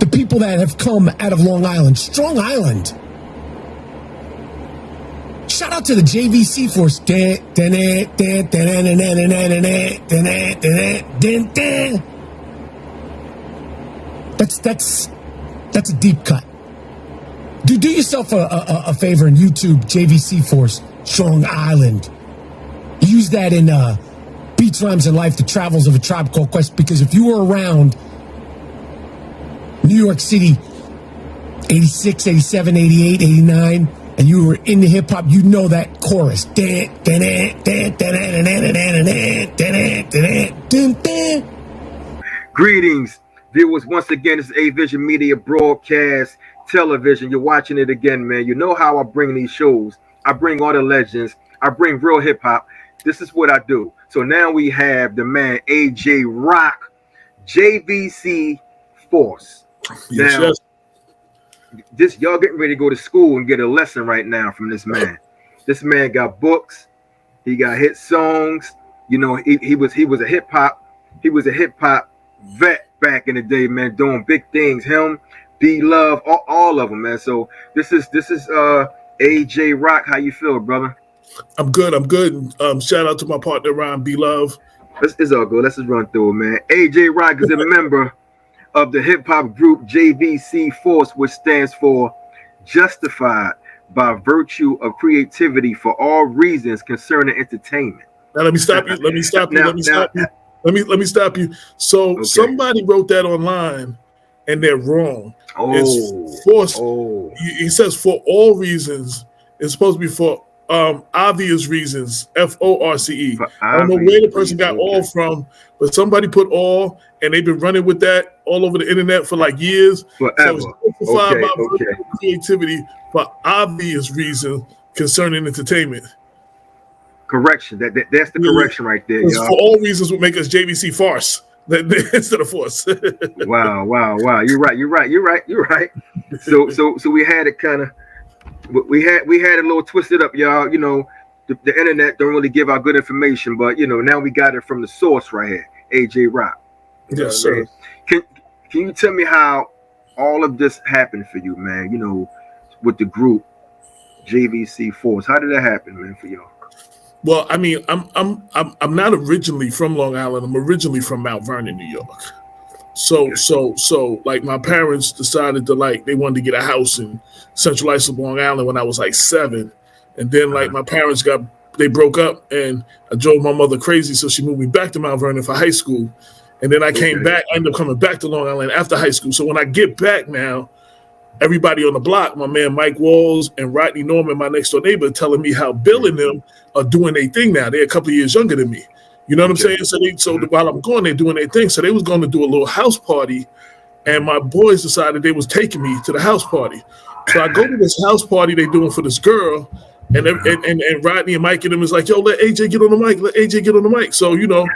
the people that have come out of Long Island, Strong Island. Shout out to the JVC FORCE. That's a deep cut. Do yourself a favor and YouTube JVC FORCE, Strong Island. Use that in Beats, Rhymes, and Life, The Travels of a Tribe Called Quest, because if you were around New York City, 86, 87, 88, 89, and you were into hip-hop, you know that chorus. Greetings, viewers. Once again, this is A-Vision Media Broadcast Television. You're watching it again, man. You know how I bring these shows. I bring all the legends. I bring real hip-hop. This is what I do. So now we have the man, AJ Rock, JVC FORCE. Yes, now, yes. This y'all getting ready to go to school and get a lesson right now from this man. This man got books. He got hit songs. You know, he was a hip hop vet back in the day, man, doing big things. Him, B Love, all of them, man. So this is AJ Rock. How you feel, brother? I'm good. Shout out to my partner Ryan B Love. It's all good. Let's just run through it, man. AJ Rock is a member of the hip-hop group JVC FORCE, which stands for Justified by Virtue of Creativity for All Reasons Concerning Entertainment. Now let me stop you. Let me stop you. So okay. Somebody wrote that online and they're wrong. It's FORCE. He says for all reasons. It's supposed to be for obvious reasons, FORCE. I don't know where the person got all from, but somebody put all, and they've been running with that all over the internet for like years. Forever. So it's about creativity for obvious reasons concerning entertainment. Correction. That's the correction right there, y'all. For all reasons would make us JVC FORCE instead of FORCE. Wow. You're right. So we had it kind of. We had it a little twisted up, y'all. You know, the internet don't really give out good information, but you know, now we got it from the source right here, AJ Rock. Yes, sir. Can you tell me how all of this happened for you, man? You know, with the group JVC FORCE, how did that happen, man, for y'all? Well, I mean, I'm not originally from Long Island. I'm originally from Mount Vernon, New York. So like my parents decided to they wanted to get a house in Central Islip, Long Island when I was like 7. And then like my parents they broke up and I drove my mother crazy. So she moved me back to Mount Vernon for high school. And then I came back, I ended up coming back to Long Island after high school. So when I get back now, everybody on the block, my man Mike Walls and Rodney Norman, my next door neighbor, telling me how Bill and them are doing their thing now. They're a couple of years younger than me. You know what I'm saying? So while I'm going, they're doing their thing. So they was going to do a little house party, and my boys decided they was taking me to the house party. So I go to this house party they doing for this girl, and Rodney and Mike and them is like, yo, let AJ get on the mic. So, you know,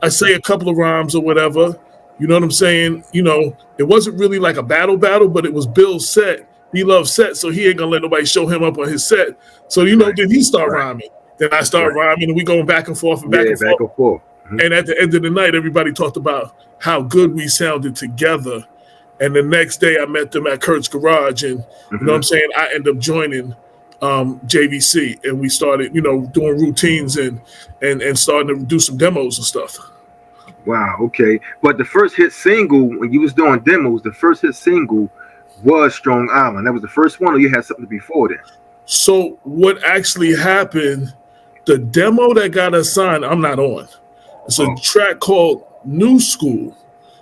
I say a couple of rhymes or whatever. You know what I'm saying? You know, it wasn't really like a battle, but it was Bill's set. He loves set, so he ain't going to let nobody show him up on his set. So, you know, then he start rhyming. Then I start rhyming, and we going back and forth and back and forth. Mm-hmm. And at the end of the night, everybody talked about how good we sounded together. And the next day, I met them at Kurt's Garage, and you know what I'm saying? I ended up joining JVC, and we started, you know, doing routines and starting to do some demos and stuff. Wow, okay. But the first hit single, when you was doing demos, the first hit single was Strong Island. That was the first one, or you had something before then? So what actually happened, the demo that got us signed, I'm not on. It's a track called New School.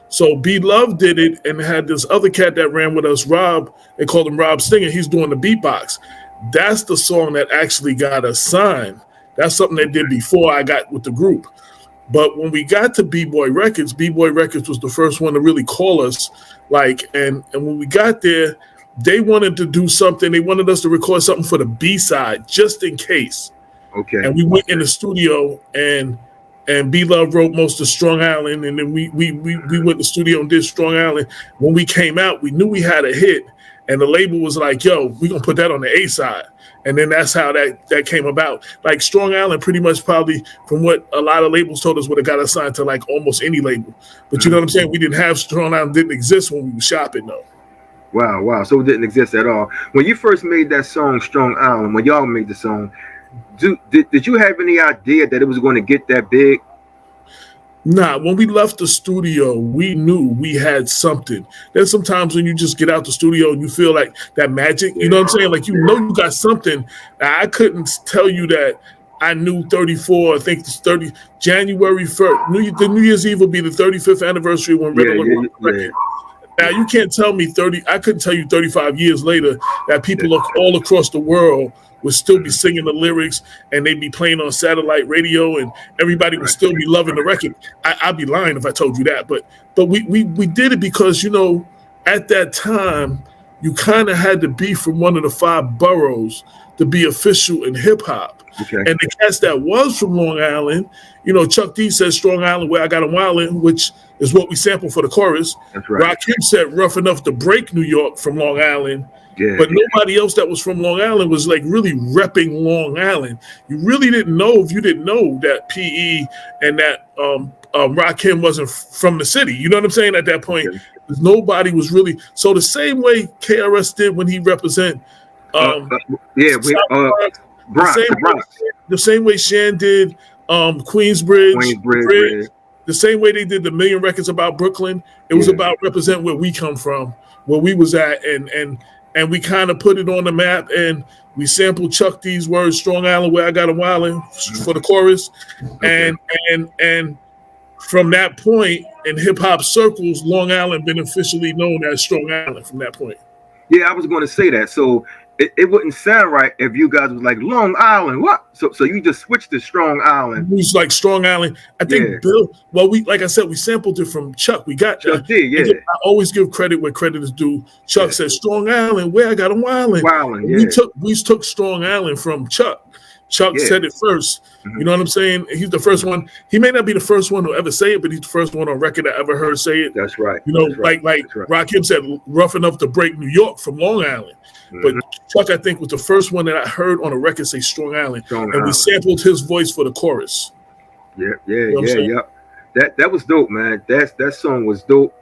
So B Love did it and had this other cat that ran with us, Rob. They called him Rob Stinger. He's doing the beatbox. That's the song that actually got us signed. That's something they did before I got with the group. But when we got to B-Boy Records was the first one to really call us. And when we got there, they wanted to do something. They wanted us to record something for the B-side, just in case. Okay. And we went in the studio, and B Love wrote most of Strong Island, and then we went in the studio and did Strong Island. When we came out, we knew we had a hit, and the label was like, "Yo, we're gonna put that on the A side." And then that's how that came about. Like Strong Island, pretty much probably from what a lot of labels told us, would have got us signed to like almost any label. But you know what I'm saying? We didn't have Strong Island, didn't exist when we were shopping though. Wow. So it didn't exist at all. When you first made that song, Strong Island, when y'all made the song, did you have any idea that it was going to get that big? Nah, when we left the studio, we knew we had something. There's sometimes when you just get out the studio and you feel like that magic, you know what I'm saying? Like, you know, you got something. I couldn't tell you that I knew 34, I think it's January 1st. The New Year's Eve will be the 35th anniversary when Red Alert record. Now, you can't tell me I couldn't tell you 35 years later that people all across the world would still be singing the lyrics and they'd be playing on satellite radio and everybody would still be loving the record. I'd be lying if I told you that. But we did it because, you know, at that time, you kind of had to be from one of the 5 boroughs to be official in hip hop. Okay. And the cast that was from Long Island, you know, Chuck D said Strong Island, where I got a wildin', which is what we sampled for the chorus. That's right. Rakim said Rough Enough to Break New York from Long Island. Yeah, but nobody else that was from Long Island was like really repping Long Island. You really didn't know if you didn't know that PE and that Rakim wasn't from the city. You know what I'm saying? At that point, nobody was really. So the same way KRS did when he represent Bronx. The same way Shan did Queensbridge. The same way they did the Million Records about Brooklyn. It was about represent where we come from, where we was at, and we kind of put it on the map, and we sampled Chuck D's words, Strong Island, where I got a wildin' for the chorus. And from that point, in hip-hop circles, Long Island been officially known as Strong Island from that point. Yeah, I was going to say that. So it wouldn't sound right if you guys was like, Long Island, what? So you just switched to Strong Island. It was like Strong Island. I think Bill, like I said, we sampled it from Chuck. We got Chuck D, I always give credit where credit is due. Chuck said Strong Island, where I got a wildin'. We took Strong Island from Chuck. Chuck said it first. You know what I'm saying? He's the first one. He may not be the first one to ever say it, but he's the first one on record I ever heard say it. That's right. You know, like Rakim said, Rough Enough to Break New York from Long Island. But Chuck, I think, was the first one that I heard on a record say Strong Island. We sampled his voice for the chorus. Yeah. That was dope, man. That song was dope.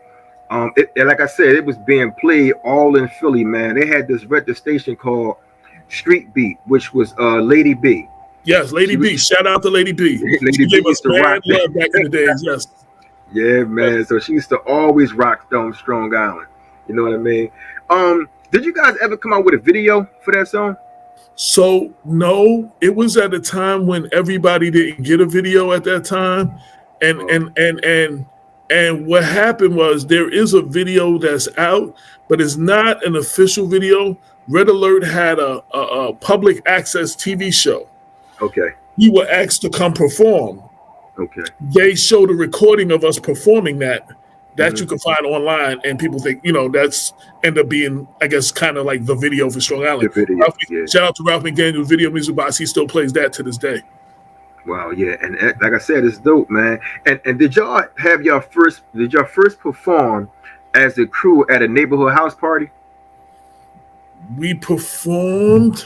Like I said, it was being played all in Philly, man. They had this record station called Street Beat, which was Lady B. Yes, Lady B. Shout out to Lady B. Lady she B gave us used to rock love back in the days. Yes. Yeah, man. So she used to always rock Strong Island. You know what I mean? Did you guys ever come out with a video for that song? So no, it was at a time when everybody didn't get a video at that time, and what happened was there is a video that's out, but it's not an official video. Red Alert had a public access TV show. Okay. We were asked to come perform. Okay. They showed a recording of us performing that you can find online, and people think, you know, that's end up being, I guess, kind of like the video for Strong Island. Shout out to Ralph McDaniel, Video Music Box. He still plays that to this day. Wow, yeah, and like I said, it's dope, man. And did y'all have your first perform as a crew at a neighborhood house party? We performed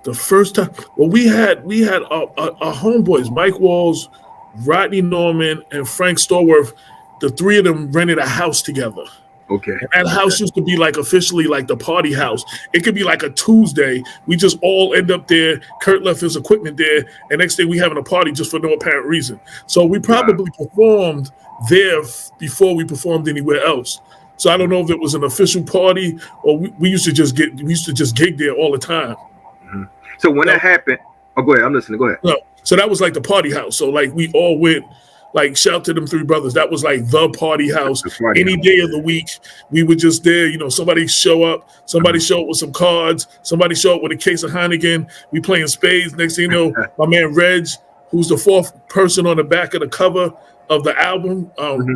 the first time. Well, we had our homeboys, Mike Walls, Rodney Norman, and Frank Stallworth. The 3 of them rented a house together. Okay. And that house used to be like officially like the party house. It could be like a Tuesday. We just all end up there. Kurt left his equipment there, and next day we having a party just for no apparent reason. So we probably performed there before we performed anywhere else. So I don't know if it was an official party or we used to just gig there all the time. Mm-hmm. So when that happened, go ahead. I'm listening. Go ahead. No, so that was like the party house. So like we all went. Like, shout out to them 3 brothers. That was like the party house. Any day of the week, we were just there. You know, somebody show up with some cards. Somebody show up with a case of Heineken. We playing spades. Next thing you know, my man Reg, who's the 4th person on the back of the cover of the album,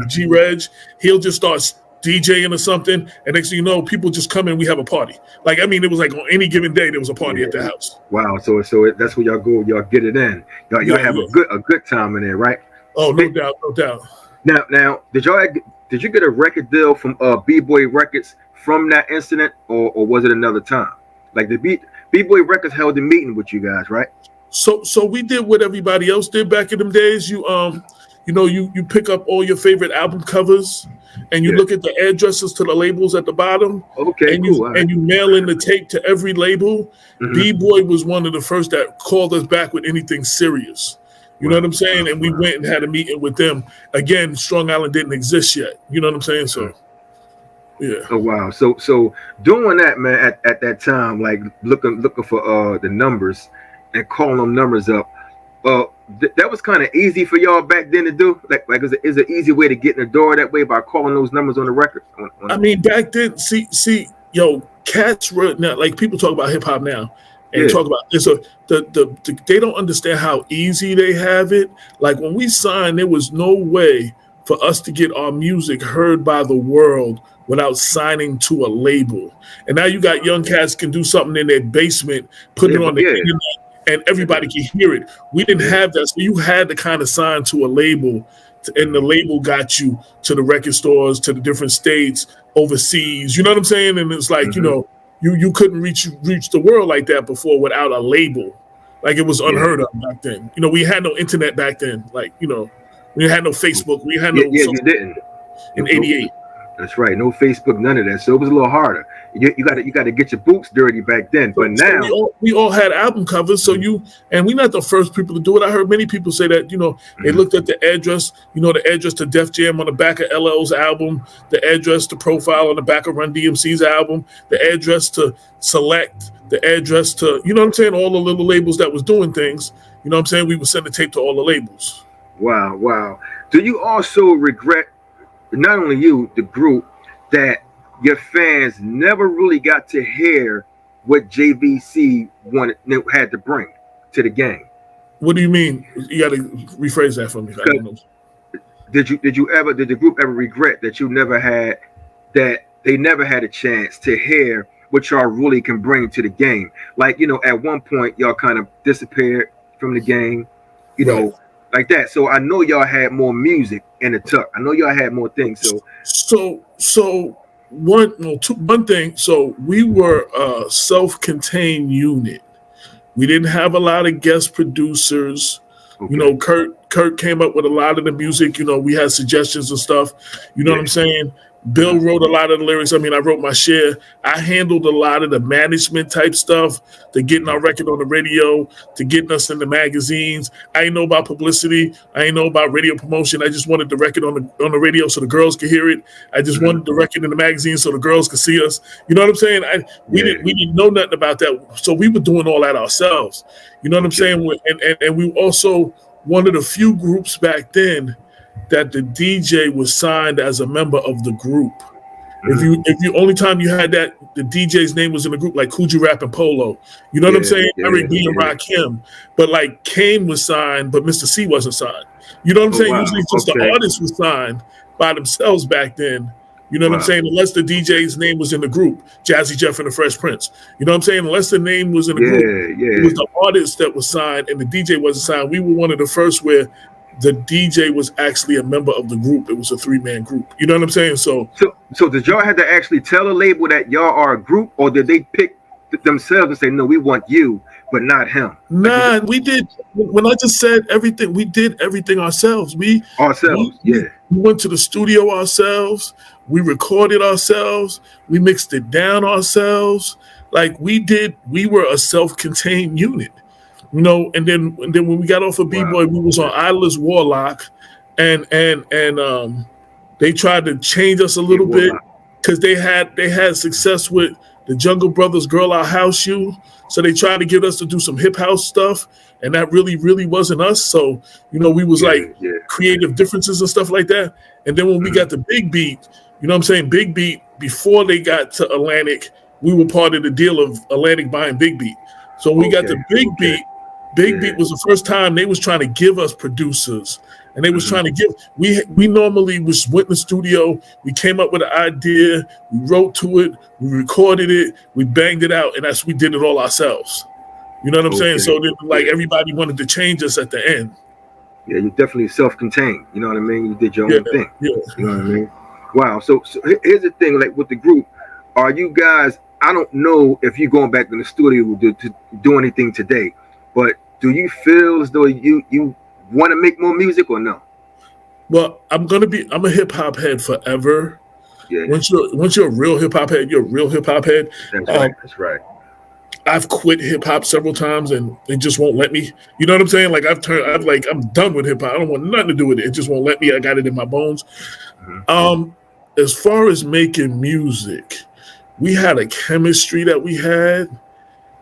G Reg, he'll just start DJing or something. And next thing you know, people just come in. We have a party. Like, I mean, it was like on any given day, there was a party at the house. Wow. So that's where y'all go. Y'all get it in. Y'all have a good time in there, right? Oh, no doubt. Now, did you get a record deal from B-Boy Records from that incident, or was it another time? Like the B-Boy Records held a meeting with you guys, right? So we did what everybody else did back in them days. You pick up all your favorite album covers and you look at the addresses to the labels at the bottom. Okay, and cool. you mail in the tape to every label. B-Boy was one of the first that called us back with anything serious. You know what I'm saying? And we went and had a meeting with them. Again, Strong Island didn't exist yet. You know what I'm saying? So yeah. Oh wow. So doing that, man, at that time, like looking for the numbers and calling them numbers up. That was kind of easy for y'all back then to do. Like is an easy way to get in the door that way by calling those numbers on the record. I mean, back then, see, cats were now, like people talk about hip hop now and talk about this. So they don't understand how easy they have it. Like when we signed, there was no way for us to get our music heard by the world without signing to a label. And now you got young cats can do something in their basement, put it on the internet, and everybody can hear it. We didn't have that. So you had to kind of sign to a label, and the label got you to the record stores, to the different states, overseas. You know what I'm saying? And it's like, you couldn't reach the world like that before without a label. Like it was unheard of back then. We had no internet back then. Like, we had no Facebook. We had no you didn't. In 88. That's right. No Facebook, none of that. So it was a little harder. You got to get your boots dirty back then. But now we all had album covers. So and we're not the first people to do it. I heard many people say that, they looked at the address, the address to Def Jam on the back of LL's album, the address to Profile on the back of Run DMC's album, the address to Select, the address to, you know what I'm saying? All the little labels that was doing things, you know what I'm saying? We would send the tape to all the labels. Wow. Do you also regret, not only you, the group, that your fans never really got to hear what JVC had to bring to the game? What do you mean? You got to rephrase that for me. I don't know. Did the group ever regret that they never had a chance to hear what y'all really can bring to the game? Like, at one point y'all kind of disappeared from the game, like that. So I know y'all had more music in the tuck. I know y'all had more things. So one thing. So we were a self-contained unit. We didn't have a lot of guest producers. Okay. Kurt came up with a lot of the music. We had suggestions and stuff. You know what I'm saying? Bill wrote a lot of the lyrics. I mean, I wrote my share. I handled a lot of the management type stuff, to getting our record on the radio, to getting us in the magazines. I didn't know about publicity. I didn't know about radio promotion. I just wanted the record on the radio so the girls could hear it. I just wanted the record in the magazine so the girls could see us. You know what I'm saying? We didn't know nothing about that. So we were doing all that ourselves. You know what I'm saying? And we also one of the few groups back then that the DJ was signed as a member of the group. If you only time you had that, the DJ's name was in the group, like Coogee Rap and Polo. You know what I'm saying? Eric B and Rakim. But like Kane was signed, but Mr. C wasn't signed. You know what I'm saying? Wow. Usually just the artists was signed by themselves back then. You know what I'm saying? Unless the DJ's name was in the group, Jazzy Jeff and the Fresh Prince. You know what I'm saying? Unless the name was in the group, it was the artist that was signed and the DJ wasn't signed. We were one of the first where the DJ was actually a member of the group. It was a 3-man group. You know what I'm saying? So did y'all have to actually tell a label that y'all are a group, or did they pick themselves and say, no, we want you, but not him? Nah, we did. When I just said everything, we did everything ourselves. We went to the studio ourselves. We recorded ourselves. We mixed it down ourselves. Like we were a self-contained unit. And then when we got off of B-Boy, we was on Idler's Warlock, and they tried to change us a little bit because they had success with the Jungle Brothers' Girl I'll House You. So they tried to get us to do some hip house stuff, and that really wasn't us. So, we was creative differences and stuff like that. And then when we got the Big Beat, you know what I'm saying? Big Beat, before they got to Atlantic, we were part of the deal of Atlantic buying Big Beat. So we got the Big Beat. Big Beat was the first time they was trying to give us producers, and they was trying to give. We normally went in the studio. We came up with an idea. We wrote to it. We recorded it. We banged it out, and we did it all ourselves. You know what I'm saying? So everybody wanted to change us at the end. Yeah, you're definitely self-contained. You know what I mean? You did your own thing. Yeah. You know what I mean? Wow. So here's the thing. Like with the group, are you guys I don't know if you're going back in the studio to do anything today, but do you feel as though you want to make more music or no? Well, I'm a hip hop head forever. Yeah, Once you're a real hip hop head, you're a real hip hop head. that's right. That's right. I've quit hip hop several times and it just won't let me. You know what I'm saying? Like I'm done with hip hop. I don't want nothing to do with it. It just won't let me. I got it in my bones. As far as making music, we had a chemistry that we had,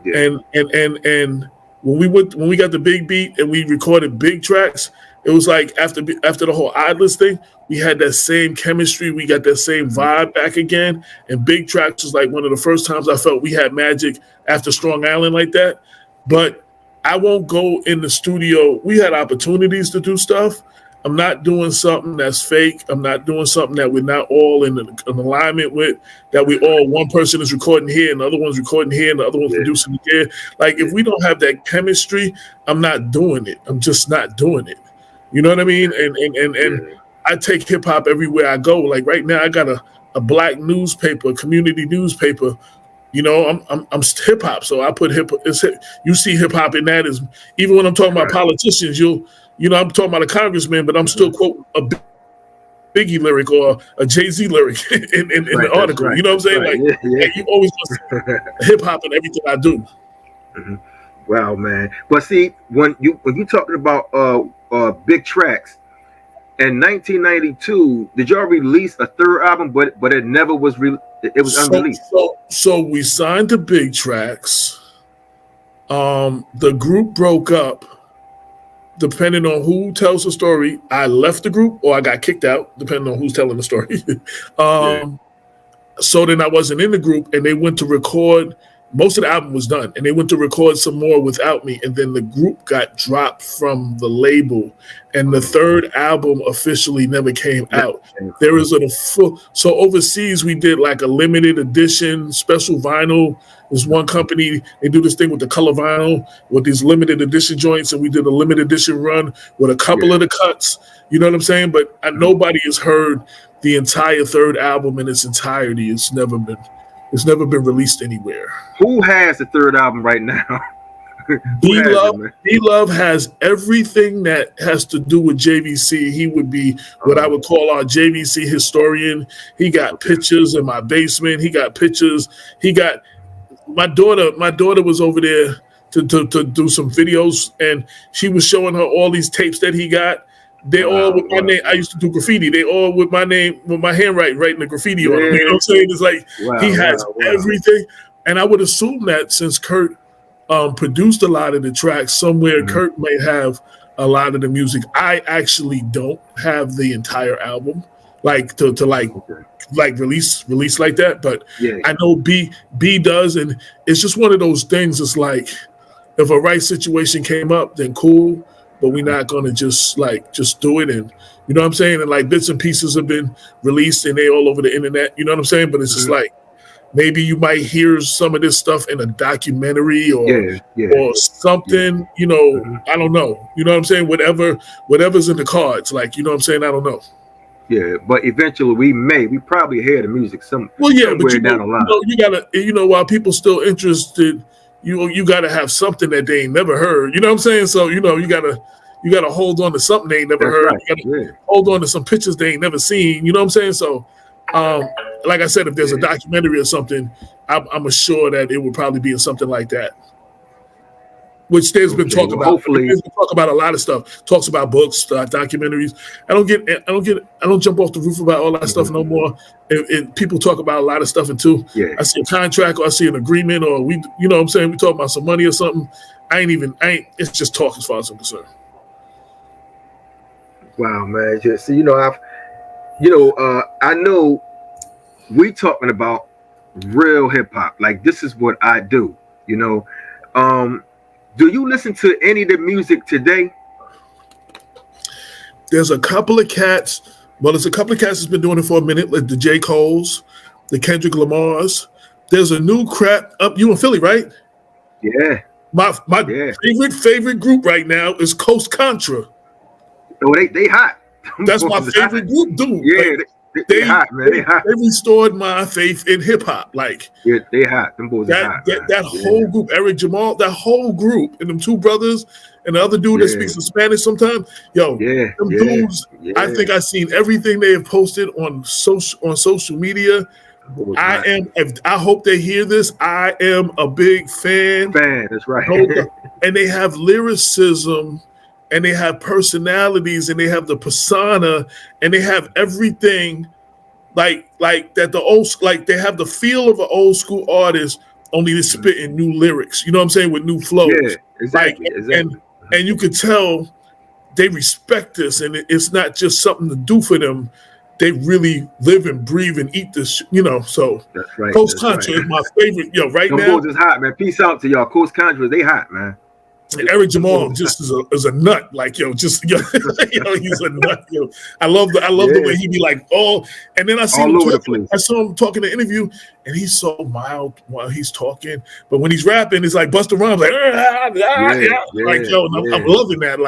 Yeah. and when we got the big beat and we recorded big tracks, it was like after the whole Idlers thing, we had that same chemistry. We got that same vibe back again. And big tracks was like one of the first times I felt we had magic after Strong Island like that. But I won't go in the studio. We had opportunities to do stuff. I'm not doing something that's fake. I'm not doing something that we're not all in alignment with, that we all, one person is recording here and the other one's recording here and the other one's producing here. Like if we don't have that chemistry, I'm not doing it. I'm just not doing it. You know what I mean? And I take hip hop everywhere I go. Like right now I got a black newspaper, community newspaper. You know, I'm hip hop. So I put you see hip hop in that, is even when I'm talking about politicians, I'm talking about a congressman, but I'm still quoting a Biggie lyric or a Jay-Z lyric in the article. Right. You know what I'm saying? Right. Like you always hip hop in everything I do. Mm-hmm. Wow, man. But see, when you talking about big tracks, in 1992, did y'all release a third album? But it never was it was unreleased. So we signed to Big Tracks. The group broke up. Depending on who tells the story, I left the group or I got kicked out, depending on who's telling the story. So then I wasn't in the group, and they went to record. Most of the album was done, and they went to record some more without me. And then the group got dropped from the label, and the third album officially never came out. There is a full. So overseas, we did like a limited edition special vinyl. There's one company, they do this thing with the color vinyl with these limited edition joints, and we did a limited edition run with a couple of the cuts. You know what I'm saying? But nobody has heard the entire third album in its entirety. It's never been released anywhere. Who has the third album right now? D-Love has everything that has to do with JVC. He would be what I would call our JVC historian. He got pictures in my basement. He got pictures. He got my daughter was over there to do some videos, and she was showing her all these tapes that he got. They all with my name. I used to do graffiti. They all with my name, with my handwriting, writing the graffiti on them. You know what I'm saying? It's like he has everything. And I would assume that since Kurt produced a lot of the tracks, somewhere Kurt may have a lot of the music. I actually don't have the entire album, like to release like that. But I know B does, and it's just one of those things. It's like if a right situation came up, then cool. But we're not gonna just do it, and you know what I'm saying. And like bits and pieces have been released, and they all over the internet. You know what I'm saying. But it's just like maybe you might hear some of this stuff in a documentary or something. You know, I don't know. You know what I'm saying. Whatever's in the cards. Like, you know what I'm saying. I don't know. Yeah, but eventually we probably hear the music somewhere but down the line. You gotta, while people still interested. You got to have something that they ain't never heard. You know what I'm saying? So, you got to hold on to something they ain't never heard. Right. You got to hold on to some pictures they ain't never seen. You know what I'm saying? So, like I said, if there's a documentary or something, I'm sure that it would probably be in something like that. Which there's been talk about. Hopefully, there's been talk about a lot of stuff. Talks about books, documentaries. I don't jump off the roof about all that stuff no more. People talk about a lot of stuff too. I see a contract or I see an agreement or we, you know what I'm saying, we talk about some money or something. It's just talk as far as I'm concerned. Wow, man. Just I know we talking about real hip hop. Like this is what I do. Do you listen to any of the music today? There's a couple of cats. Well, there's a couple of cats that's been doing it for a minute, like the J. Cole's, the Kendrick Lamar's. There's a new crap up. You in Philly, right? Yeah. My favorite group right now is Coast Contra. Oh, they hot. That's my favorite group, dude. Yeah, They hot, man. They hot. They restored my faith in hip hop. Like, Yeah, they hot. Them boys are hot. That whole group, Eric Jamal, that whole group, and them two brothers, and the other dude that speaks in Spanish sometimes. Yo, them dudes. I think I've seen everything they have posted on social media. I hope they hear this. I am a big fan. That's right. And they have lyricism, and they have personalities, and they have the persona, and they have everything like that. They have the feel of an old school artist, only to spit in new lyrics. You know what I'm saying? With new flows. Yeah, exactly. And you could tell they respect this, and it's not just something to do for them. They really live and breathe and eat this, So that's right. Coast Contra is my favorite. Right now, boys is hot, man. Peace out to y'all. Coast Contra, they hot, man. And Eric Jamal just is a nut, he's a nut. I love the way he be like, and then I see I saw him talking in the interview, and he's so mild while he's talking, but when he's rapping, it's like Busta Rhymes, like, I'm loving that,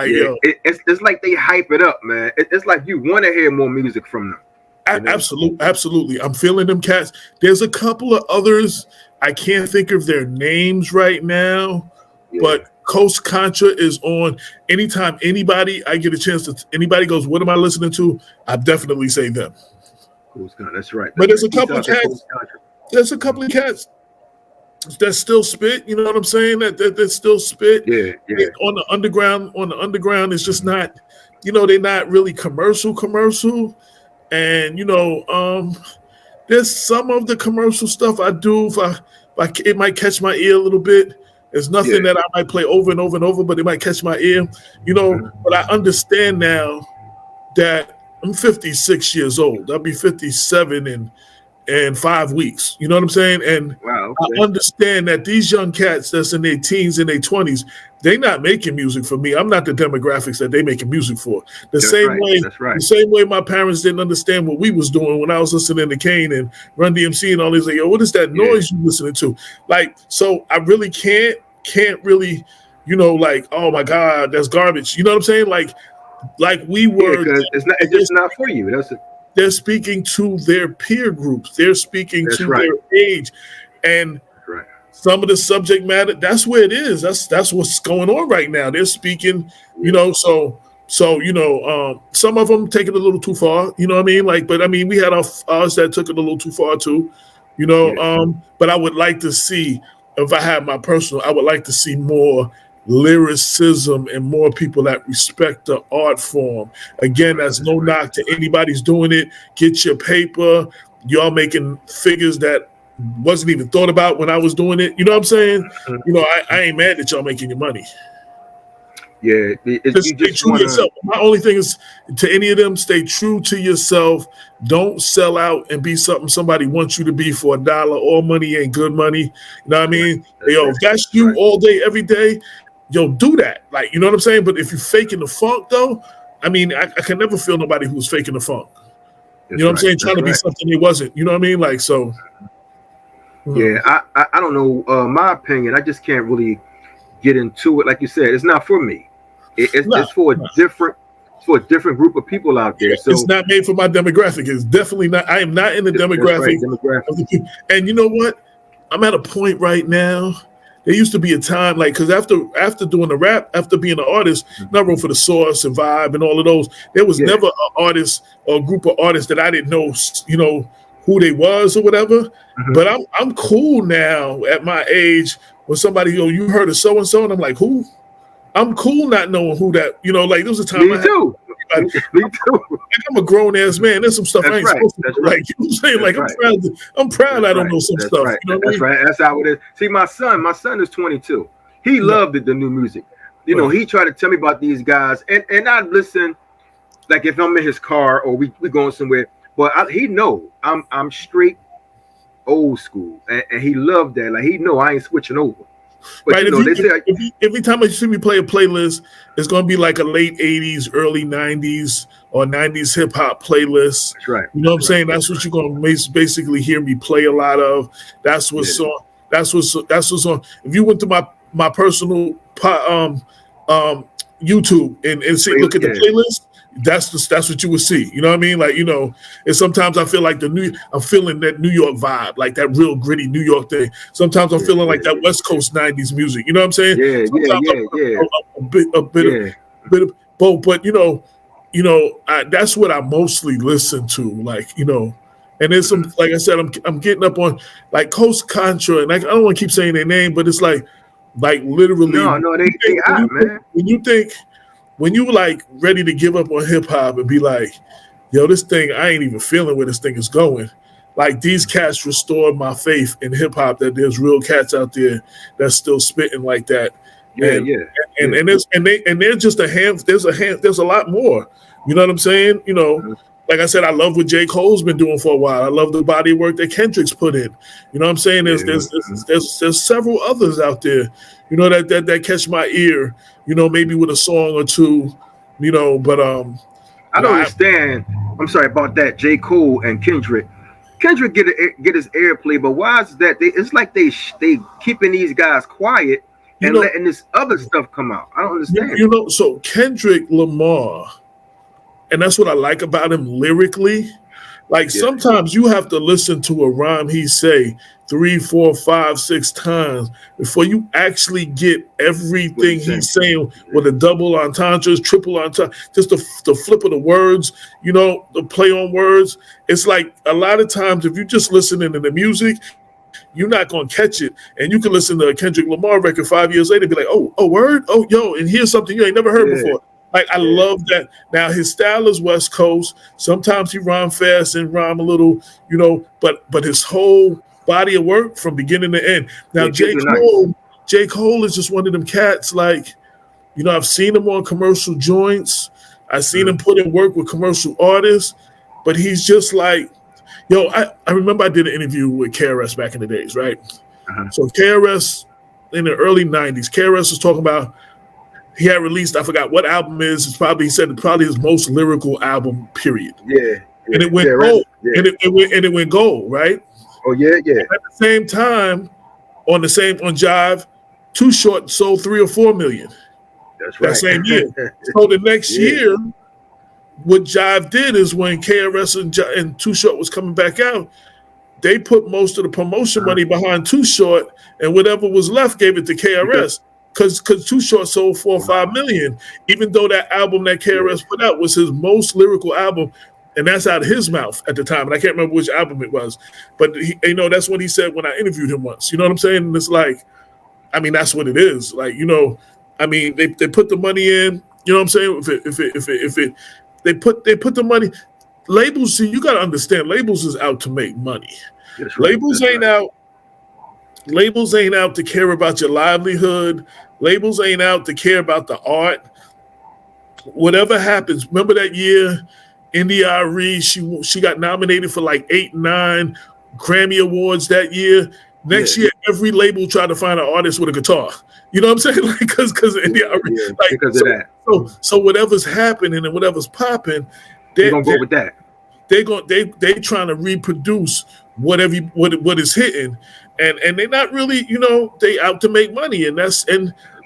it's like they hype it up, man. It's like you want to hear more music from them. Absolutely, I'm feeling them cats. There's a couple of others I can't think of their names right now, but Coast Contra is on. Anytime anybody goes, what am I listening to? I definitely say them. Coast Contra, that's right. But there's a couple of cats. There's a couple of cats that still spit. You know what I'm saying? That still spit. Yeah. On the underground, it's just not. They're not really commercial. And there's some of the commercial stuff I do. If it might catch my ear a little bit. There's nothing that I might play over and over and over, but it might catch my ear, But I understand now that I'm 56 years old. I'll be 57 in 5 weeks. You know what I'm saying? And I understand that these young cats that's in their teens and their 20s, they're not making music for me. I'm not the demographics that they making music for. The same way my parents didn't understand what we was doing when I was listening to Kane and Run DMC and all this. Like, yo, what is that noise you listening to? So I really can't really, oh my God, that's garbage. You know what I'm saying? Like we were. It's just not for you. They're speaking to their peer groups. They're speaking to their age, and some of the subject matter. That's where it is. That's what's going on right now. They're speaking. So some of them take it a little too far. You know what I mean? But we had ours that took it a little too far too. But I would like to see, if I had my personal, I would like to see more lyricism and more people that respect the art form. Again, that's no knock to anybody's doing it. Get your paper. Y'all making figures that wasn't even thought about when I was doing it. You know what I'm saying? I ain't mad that y'all making your money. Yeah, stay true to yourself. My only thing is, to any of them, stay true to yourself. Don't sell out and be something somebody wants you to be for $1. All money ain't good money. You know what I mean? If that's you all day, every day, do that. You know what I'm saying? But if you're faking the funk, though, I can never feel nobody who's faking the funk. You know what I'm saying? Trying to be something they wasn't. You know what I mean? So. Yeah, I don't know. My opinion, I just can't really get into it. Like you said, it's not for me. It's for a different group of people out there. So it's not made for my demographic. It's definitely not. I am not in the demographic of the people. And you know what? I'm at a point right now. There used to be a time, because after doing the rap, after being an artist, I wrote for The Source and Vibe and all of those. There was never an artist or a group of artists that I didn't know, who they was or whatever. Mm-hmm. But I'm cool now at my age when somebody you heard of so and so, and I'm like, who? I'm cool not knowing who that. There was a time. Me too. I'm a grown ass man. There's some stuff I ain't supposed to do. You know what I'm saying? I'm proud I don't know some stuff. Right. You know That's right. That's how it is. See, my son is 22. He loved the new music. He tried to tell me about these guys, and I listen. Like if I'm in his car or we going somewhere, but he know I'm straight old school, and he loved that. He know I ain't switching over. But every time you see me play a playlist, it's going to be like a late 80s, early 90s, or 90s hip hop playlist. That's right. You know what I'm saying? That's what you're going to basically hear me play a lot of. That's what's on. That's what's on. If you went to my personal YouTube and see, look at the playlist, that's what you would see. You know what I mean? Like, and sometimes I feel like I'm feeling that New York vibe, like that real gritty New York thing. Sometimes I'm feeling like that West Coast 90s music. You know what I'm saying? Sometimes a bit of both, but that's what I mostly listen to. Like, and there's some, like I said, I'm getting up on like Coast Contra, and I don't want to keep saying their name, but it's like literally. No, they hot, man. When you like ready to give up on hip hop and be like, yo, this thing, I ain't even feeling where this thing is going. Like, these cats restored my faith in hip hop, that there's real cats out there that's still spitting like that. And they're just a hand. There's a lot more. You know what I'm saying? Like I said, I love what J. Cole's been doing for a while. I love the body of work that Kendrick's put in. You know what I'm saying? There's several others out there, that catch my ear, maybe with a song or two, but I don't understand. I'm sorry about that. J. Cole and Kendrick. Kendrick get his airplay, but why is that? It's like they keeping these guys quiet and letting this other stuff come out. I don't understand. So Kendrick Lamar, and that's what I like about him lyrically. Like, sometimes you have to listen to a rhyme he say 3, 4, 5, 6 times before you actually get everything he's saying with a double entendres, triple entendre, just the flip of the words, the play on words. It's like a lot of times if you just listening to the music, you're not going to catch it. And you can listen to a Kendrick Lamar record 5 years later and be like, oh, word? Oh, yo, and here's something you ain't never heard before. Like, I love that. Now, his style is West Coast. Sometimes he rhyme fast and rhyme a little, but his whole body of work from beginning to end. Now, J. Cole is just one of them cats. Like, I've seen him on commercial joints. I've seen him put in work with commercial artists, but he's just like, I remember I did an interview with KRS back in the days, right? So KRS in the early 90s, KRS was talking about, he had released, I forgot what album it is. He said probably his most lyrical album, period. Yeah. And it went gold. Yeah. And it went gold, right? Oh, yeah. And at the same time, on Jive, Too Short sold 3 or 4 million. That's right. That same year. So the next year, what Jive did is when KRS and Too Short was coming back out, they put most of the promotion money behind Too Short, and whatever was left gave it to KRS. Because Too Short sold 4 or 5 million, even though that album that KRS put out was his most lyrical album, and that's out of his mouth at the time. And I can't remember which album it was, but that's what he said when I interviewed him once. You know what I'm saying? And it's like, I mean, that's what it is. Like, I mean, they put the money in. You know what I'm saying? If they put the money, labels. See, you got to understand, labels is out to make money. Labels ain't out. Labels ain't out to care about your livelihood. Labels ain't out to care about the art. Whatever happens, remember that year, India.Arie, she got nominated for like 8, 9 Grammy Awards that year. Next year, every label tried to find an artist with a guitar. You know what I'm saying? Like, because of India.Arie. Because of that. So whatever's happening and whatever's popping, they're gonna go with that. They trying to reproduce what is hitting. And they're not really, they out to make money. And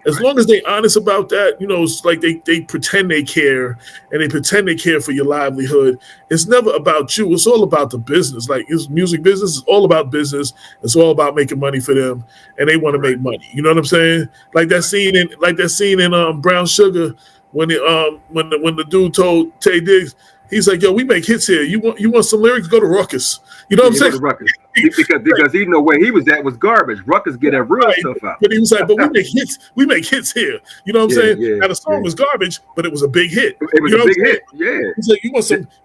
as long as they honest about that, it's like they pretend they care, and they pretend they care for your livelihood. It's never about you. It's all about the business. Like, it's music business is all about business. It's all about making money for them, and they want to make money. You know what I'm saying? Like that scene in Brown Sugar when the dude told Tay Diggs, he's like, yo, we make hits here. You want some lyrics? Go to Ruckus. You know what I'm saying? Ruckus. Because he know where he was at was garbage. Ruckus get that real stuff out. But he was like, but we make hits. We make hits here. You know what I'm saying? Now the song was garbage, but it was a big hit. It was a big hit. Yeah. He's like, you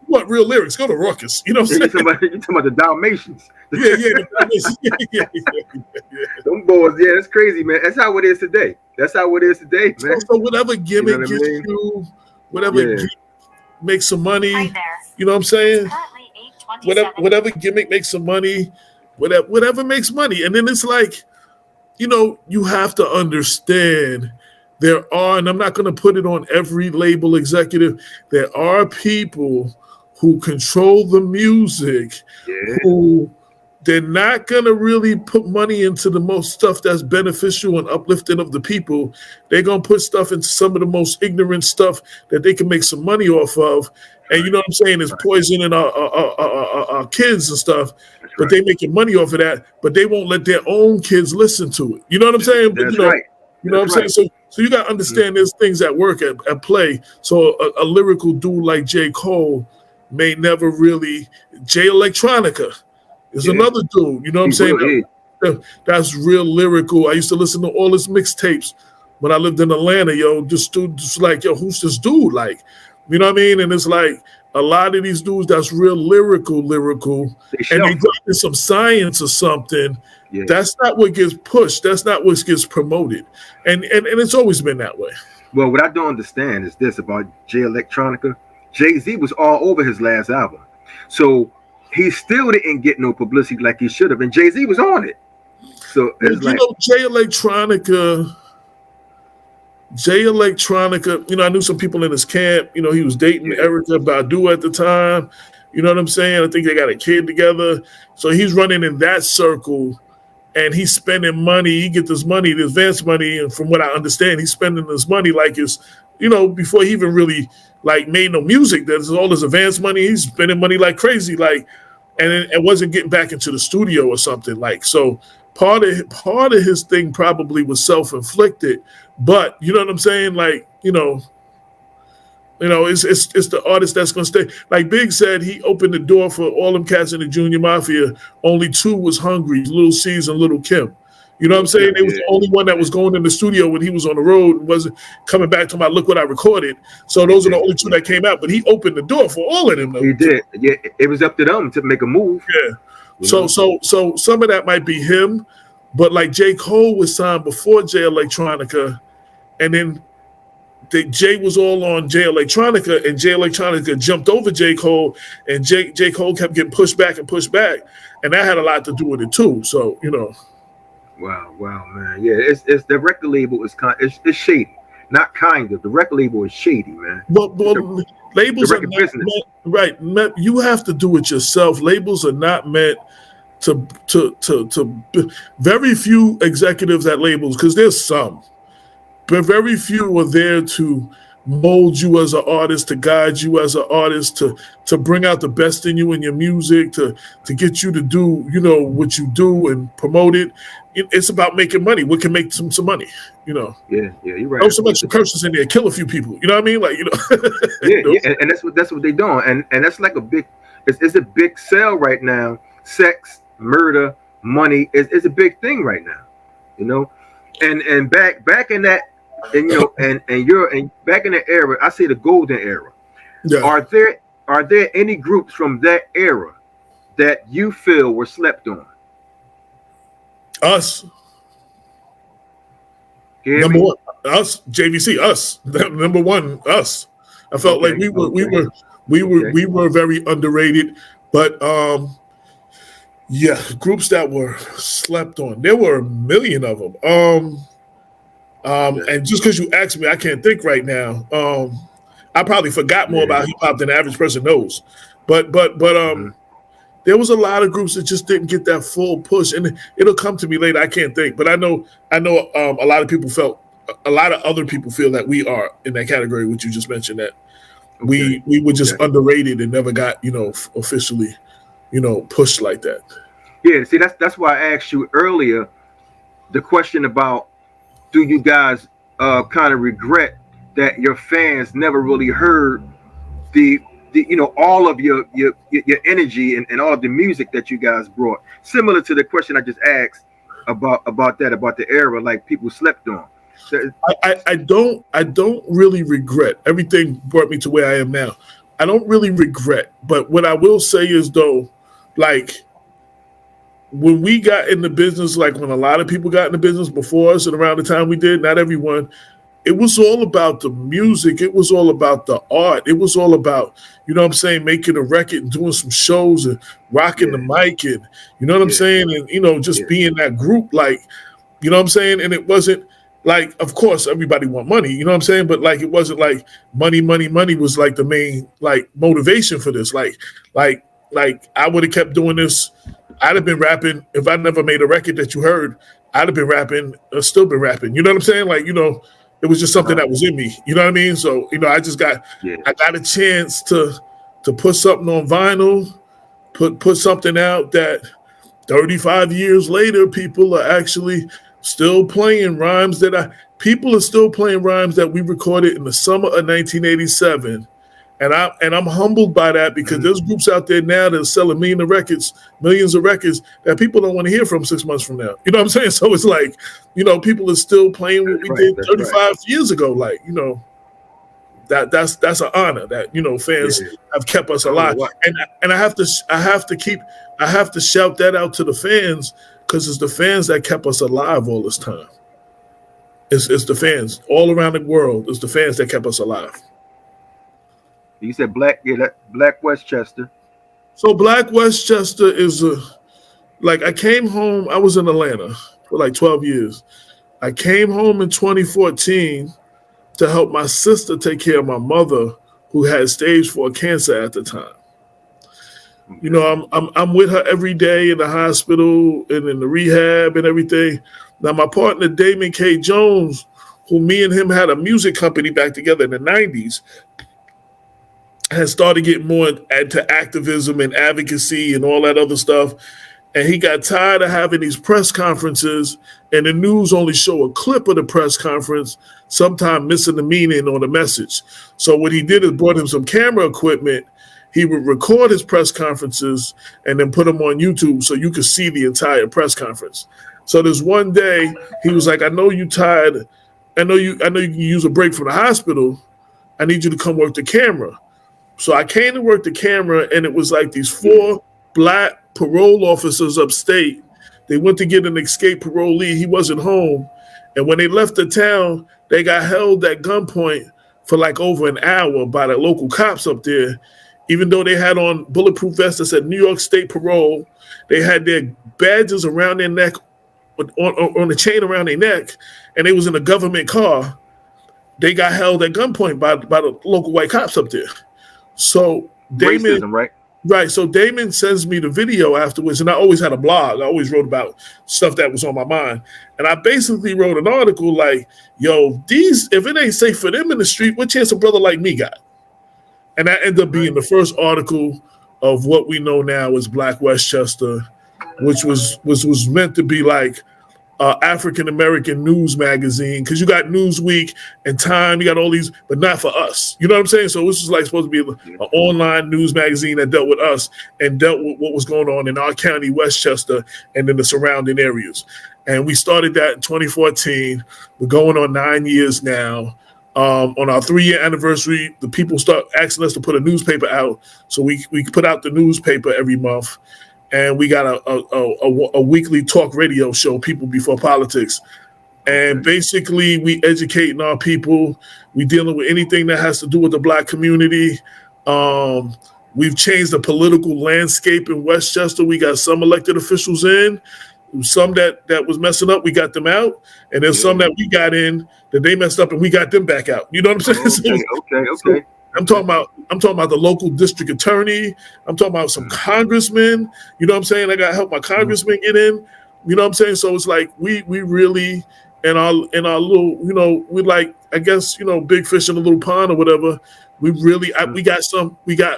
want real lyrics? Go to Ruckus. You know what I'm saying? You're talking about the Dalmatians. Yeah. Them boys, that's crazy, man. That's how it is today. Man. So whatever gimmick gets you, whatever make some money. You know what I'm saying? Whatever gimmick makes some money, whatever makes money. And then it's like, you have to understand there are, and I'm not going to put it on every label executive, there are people who control the music who they're not going to really put money into the most stuff that's beneficial and uplifting of the people. They're going to put stuff into some of the most ignorant stuff that they can make some money off of. And you know what I'm saying? It's poisoning our kids and stuff, but they making money off of that, but they won't let their own kids listen to it. You know what I'm saying? But, That's you know, right. You know what I'm saying? So you got to understand there's things at work at play. So a lyrical dude like J. Cole may never really, J Electronica is another dude, you know what I'm saying? That's real lyrical. I used to listen to all his mixtapes when I lived in Atlanta, yo. This dude just like, yo, who's this dude? Like, you know what I mean? And it's like a lot of these dudes that's real lyrical, and they got some science or something. Yeah. That's not what gets pushed. That's not what gets promoted. And it's always been that way. Well, what I don't understand is this about J Electronica. Jay-Z was all over his last album. So he still didn't get no publicity like he should have. And Jay-Z was on it. So it's like, J Electronica, you know, I knew some people in his camp. You know, he was dating Erykah Badu at the time. You know what I'm saying? I think they got a kid together. So he's running in that circle and he's spending money. He gets this money, this advance money. And from what I understand, he's spending this money like it's, you know, before he even really like made no music. There's all this advance money. He's spending money like crazy. Like, and it wasn't getting back into the studio or something. Like, so part of his thing probably was self-inflicted, but you know what I'm saying? Like, you know, it's the artist that's gonna stay. Like Big said, he opened the door for all them cats in the Junior Mafia. Only two was hungry, Lil C's and Little Kim. You know what I'm saying? They was the only one that was going in the studio when he was on the road and wasn't coming back to my look what I recorded. So those are the only two that came out. But he opened the door for all of them. Though. He did. Yeah, it was up to them to make a move. Yeah. So some of that might be him, but like J. Cole was signed before J Electronica, and then Jay was all on J Electronica, and J Electronica jumped over J. Cole, and J. Cole kept getting pushed back, and that had a lot to do with it too. So you know. Wow, man. Yeah, it's the record label is it's shady. Not kind of. The record label is shady, man. Well labels are not meant, right. You have to do it yourself. Labels are not meant to very few executives at labels, because there's some, but very few are there to mold you as an artist, to guide you as an artist, to bring out the best in you in your music, to get you to do, you know, what you do and promote it. It's about making money. What can make some money, you know? Yeah, you're right. Throw some extra curses in there, kill a few people. You know what I mean? Like, you know. Yeah, and that's what they're doing. And that's like it's a big sell right now. Sex, murder, money is a big thing right now. You know, and back in that. And you know, and back in the era, I say the golden era. Yeah. Are there any groups from that era that you feel were slept on? Us. Number one, us. JVC, us. Number one, us. I felt like we were very underrated, but groups that were slept on. There were a million of them. And just because you asked me, I can't think right now. I probably forgot more about hip hop than the average person knows. But there was a lot of groups that just didn't get that full push, and it'll come to me later. I can't think, but I know a lot of people a lot of other people feel that we are in that category, which you just mentioned, that we were just underrated and never got, you know, officially, you know, pushed like that. Yeah, see, that's why I asked you earlier the question about, do you guys kind of regret that your fans never really heard the you know, all of your energy and all of the music that you guys brought? Similar to the question I just asked about the era, like people slept on. So, I don't really regret. Everything brought me to where I am now. I don't really regret, but what I will say is, though, like, when we got in the business, like when a lot of people got in the business before us and around the time we did, not everyone, it was all about the music. It was all about the art. It was all about, you know what I'm saying, making a record and doing some shows and rocking the mic and, you know what I'm saying? And, you know, just being that group, like, you know what I'm saying? And it wasn't like, of course, everybody want money, you know what I'm saying? But like, it wasn't like money was like the main, like, motivation for this. Like I would have kept doing this I'd have been rapping if I never made a record that you heard. I'd have been rapping, still been rapping. You know what I'm saying? Like, it was just something that was in me. You know what I mean? So, I just got a chance to put something on vinyl, put something out that 35 years later, people are actually still playing rhymes people are still playing rhymes that we recorded in the summer of 1987. And I'm humbled by that, because there's groups out there now that are selling millions of records that people don't want to hear from 6 months from now. You know what I'm saying? So it's like, people are still playing what we did 35 years ago. Like, that's an honor that, fans have kept us alive. And I have to shout that out to the fans, because it's the fans that kept us alive all this time. It's the fans all around the world. It's the fans that kept us alive. You said Black Westchester. So Black Westchester is I came home. I was in Atlanta for like 12 years. I came home in 2014 to help my sister take care of my mother, who had stage 4 cancer at the time. I'm with her every day in the hospital and in the rehab and everything. Now my partner Damon K. Jones, who me and him had a music company back together in the 90s, has started getting more into activism and advocacy and all that other stuff. And he got tired of having these press conferences, and the news only show a clip of the press conference, sometimes missing the meaning or the message. So what he did is brought him some camera equipment. He would record his press conferences and then put them on YouTube so you could see the entire press conference. So this one day he was like, I know you tired. I know you can use a break from the hospital. I need you to come work the camera. So I came to work the camera, and it was like these 4 black parole officers upstate. They went to get an escaped parolee. He wasn't home. And when they left the town, they got held at gunpoint for like over an hour by the local cops up there, even though they had on bulletproof vests that said New York State Parole. They had their badges around their neck, on the chain around their neck, and they was in a government car. They got held at gunpoint by the local white cops up there. So Damon, racism, right? So Damon sends me the video afterwards, and I always had a blog. I always wrote about stuff that was on my mind, and I basically wrote an article like, "Yo, if it ain't safe for them in the street, what chance a brother like me got?" And that ended up being the first article of what we know now as Black Westchester, which was meant to be like African American news magazine, because you got Newsweek and Time, you got all these, but not for us. You know what I'm saying? So this was like supposed to be an online news magazine that dealt with us and dealt with what was going on in our county, Westchester, and in the surrounding areas. And we started that in 2014. We're going on 9 years now. On our 3-year anniversary, the people start asking us to put a newspaper out. So we put out the newspaper every month. And we got a weekly talk radio show, People Before Politics. And basically, we educating our people. We dealing with anything that has to do with the Black community. We've changed the political landscape in Westchester. We got some elected officials in. Some that was messing up, we got them out. And there's some that we got in that they messed up and we got them back out. You know what I'm saying? Okay. So, I'm talking about the local district attorney. I'm talking about some congressmen. You know what I'm saying? I got to help my congressmen get in. You know what I'm saying? So it's like we really in our little, we like, I guess, big fish in a little pond or whatever. We really we got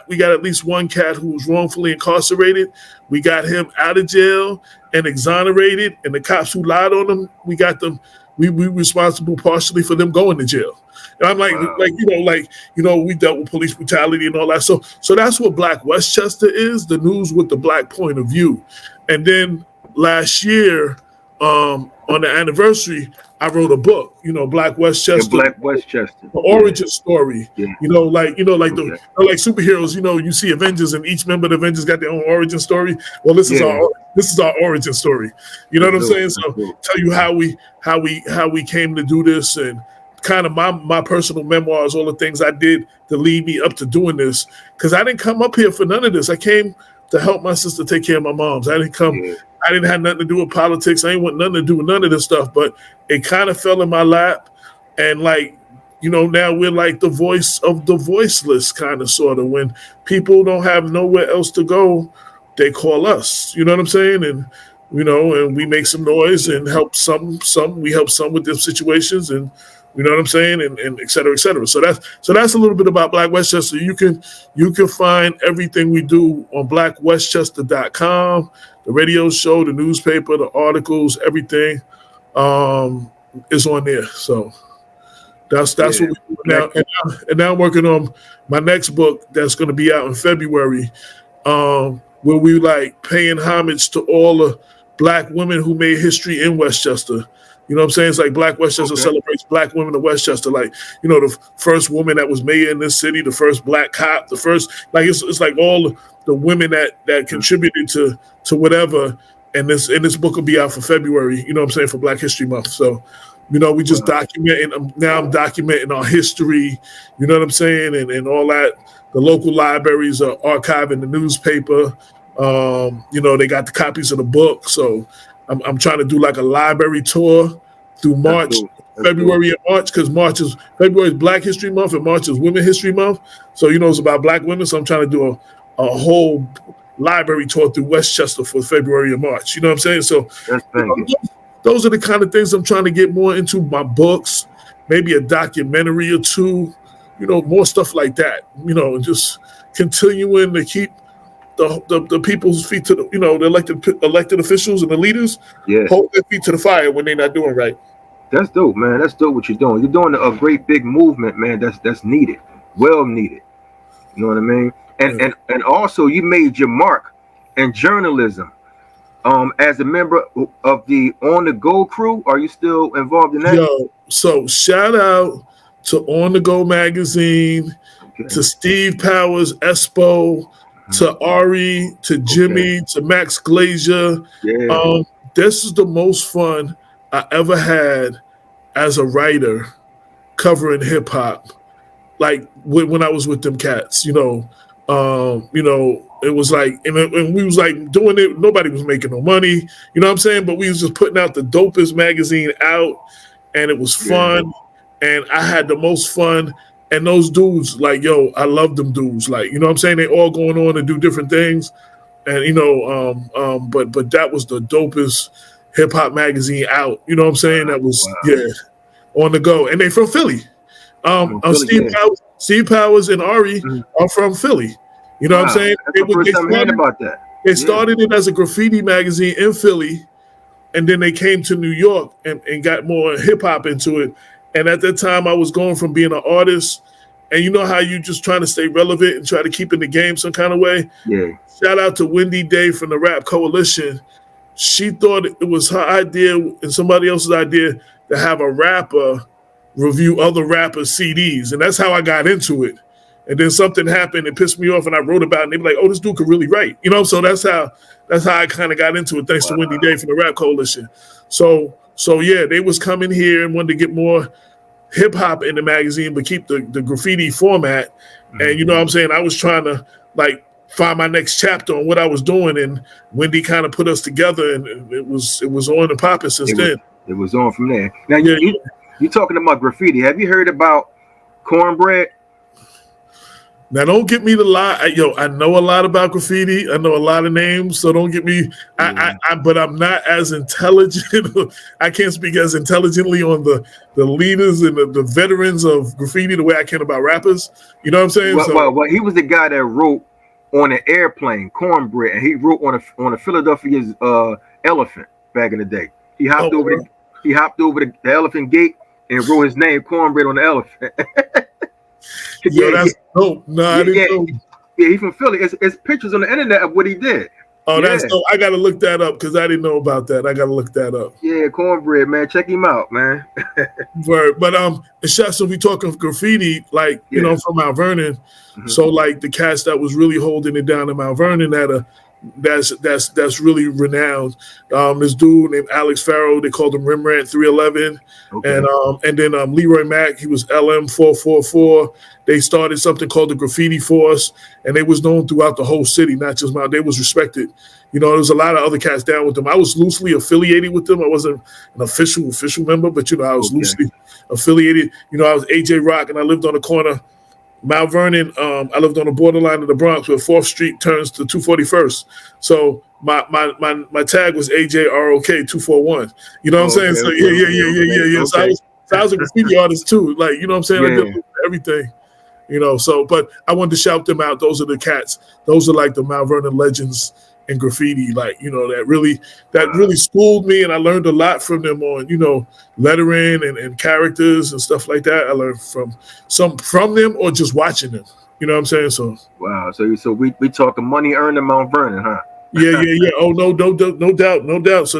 at least one cat who was wrongfully incarcerated. We got him out of jail and exonerated, and the cops who lied on him, we got them. We responsible partially for them going to jail. And I'm like, wow. We dealt with police brutality and all that. So that's what Black Westchester is, the news with the Black point of view. And then last year, on the anniversary, I wrote a book, Black Westchester. Black Westchester. The origin story. Yeah. Like superheroes, you see Avengers and each member of the Avengers got their own origin story. Well, this is our origin story. You know what I'm saying? So tell you how we came to do this, and kind of my personal memoirs, all the things I did to lead me up to doing this. Because I didn't come up here for none of this. I came to help my sister take care of my moms. I didn't have nothing to do with politics. I ain't want nothing to do with none of this stuff, but it kind of fell in my lap. And now we're like the voice of the voiceless, kind of, sort of, when people don't have nowhere else to go. they call us. You know what I'm saying? And and we make some noise and help some. We help some with their situations, and you know what I'm saying, and et cetera, et cetera. So that's a little bit about Black Westchester. You can find everything we do on blackwestchester.com, the radio show, the newspaper, the articles, everything is on there. So that's what we do now. And now I'm working on my next book that's going to be out in February, where we like paying homage to all the Black women who made history in Westchester. You know what I'm saying? It's like Black Westchester celebrates Black women of Westchester. Like, the first woman that was mayor in this city, the first Black cop, the first, like, it's like all the women that contributed to whatever. And this book will be out for February, you know what I'm saying, for Black History Month. So, we just documenting, now I'm documenting our history, you know what I'm saying? And all that. The local libraries are archiving the newspaper. They got the copies of the book. So, I'm trying to do like a library tour through March, February and March, because February is Black History Month and March is Women History Month. So, it's about Black women. So I'm trying to do a whole library tour through Westchester for February and March. You know what I'm saying? So those are the kind of things I'm trying to get more into, my books, maybe a documentary or two, more stuff like that, just continuing to keep the people's feet to the, the elected officials and the leaders hold their feet to the fire when they're not doing right. That's dope, man. That's dope what you're doing. You're doing a great big movement, man. That's needed, well needed. You know what I mean? And also you made your mark in journalism. As a member of the On the Go crew, are you still involved in that? Yo, so shout out to On the Go magazine, to Steve Powers, Espo, to Ari, to Jimmy, to Max Glazier. Yeah. This is the most fun I ever had as a writer covering hip hop. Like when I was with them cats, it was like, and we was like doing it. Nobody was making no money, you know what I'm saying? But we was just putting out the dopest magazine out, and it was fun, and I had the most fun. And those dudes, like, yo, I love them dudes. Like, you know what I'm saying? They all going on and do different things. And, but that was the dopest hip hop magazine out. You know what I'm saying? That was, On the Go. And they from Philly. Steve Powers and Ari are from Philly. You know what I'm saying? They started it as a graffiti magazine in Philly. And then they came to New York and got more hip hop into it. And at that time, I was going from being an artist, and you know how you just trying to stay relevant and try to keep in the game some kind of way? Yeah. Shout out to Wendy Day from the Rap Coalition. She thought it was her idea and somebody else's idea to have a rapper review other rappers' CDs. And that's how I got into it. And then something happened and pissed me off, and I wrote about it, and they were like, oh, this dude could really write. So that's how I kind of got into it, thanks to Wendy Day from the Rap Coalition. So they was coming here and wanted to get more hip hop in the magazine, but keep the graffiti format. And you know what I'm saying? I was trying to like find my next chapter on what I was doing, and Wendy kind of put us together, and it was on and popping since then. It was on from there. Now you talking about graffiti. Have you heard about Cornbread? Now, don't get me to lie. I know a lot about graffiti. I know a lot of names, so don't get me. But I'm not as intelligent. I can't speak as intelligently on the leaders and the veterans of graffiti the way I can about rappers. You know what I'm saying? Well, he was the guy that wrote on an airplane, Cornbread, and he wrote on a Philadelphia's elephant back in the day. He hopped over the elephant gate and wrote his name, Cornbread, on the elephant. That's dope. No, I didn't know. Yeah, he's from Philly. It's pictures on the internet of what he did. Oh, that's dope. I got to look that up because I didn't know about that. I got to look that up. Yeah, Cornbread, man. Check him out, man. But so we talking graffiti, like, from Mount Vernon. So, like, the cast that was really holding it down in Mount Vernon that's really renowned. This dude named Alex Farrow, they called him Rembrandt 311. Okay. And then Leroy Mack, he was LM 444. They started something called the Graffiti Force, and they was known throughout the whole city, not just Mount. They was respected. There was a lot of other cats down with them. I was loosely affiliated with them. I wasn't an official member, but I was loosely affiliated. I was AJ Rock, and I lived on the corner Mount Vernon, I lived on the borderline of the Bronx where 4th Street turns to 241st. So my tag was AJROK 241. You know what I'm saying? So yeah. Okay. So I was a graffiti artist too. Like, you know what I'm saying? I did everything. You know, so but I wanted to shout them out. Those are the cats. Those are like the Mount Vernon legends in graffiti, like, you know, that really schooled me, and I learned a lot from them on, you know, lettering and characters and stuff like that. I learned from them or just watching them. You know what I'm saying? So wow. So we talking money earned in Mount Vernon, huh? Yeah. Oh no doubt. So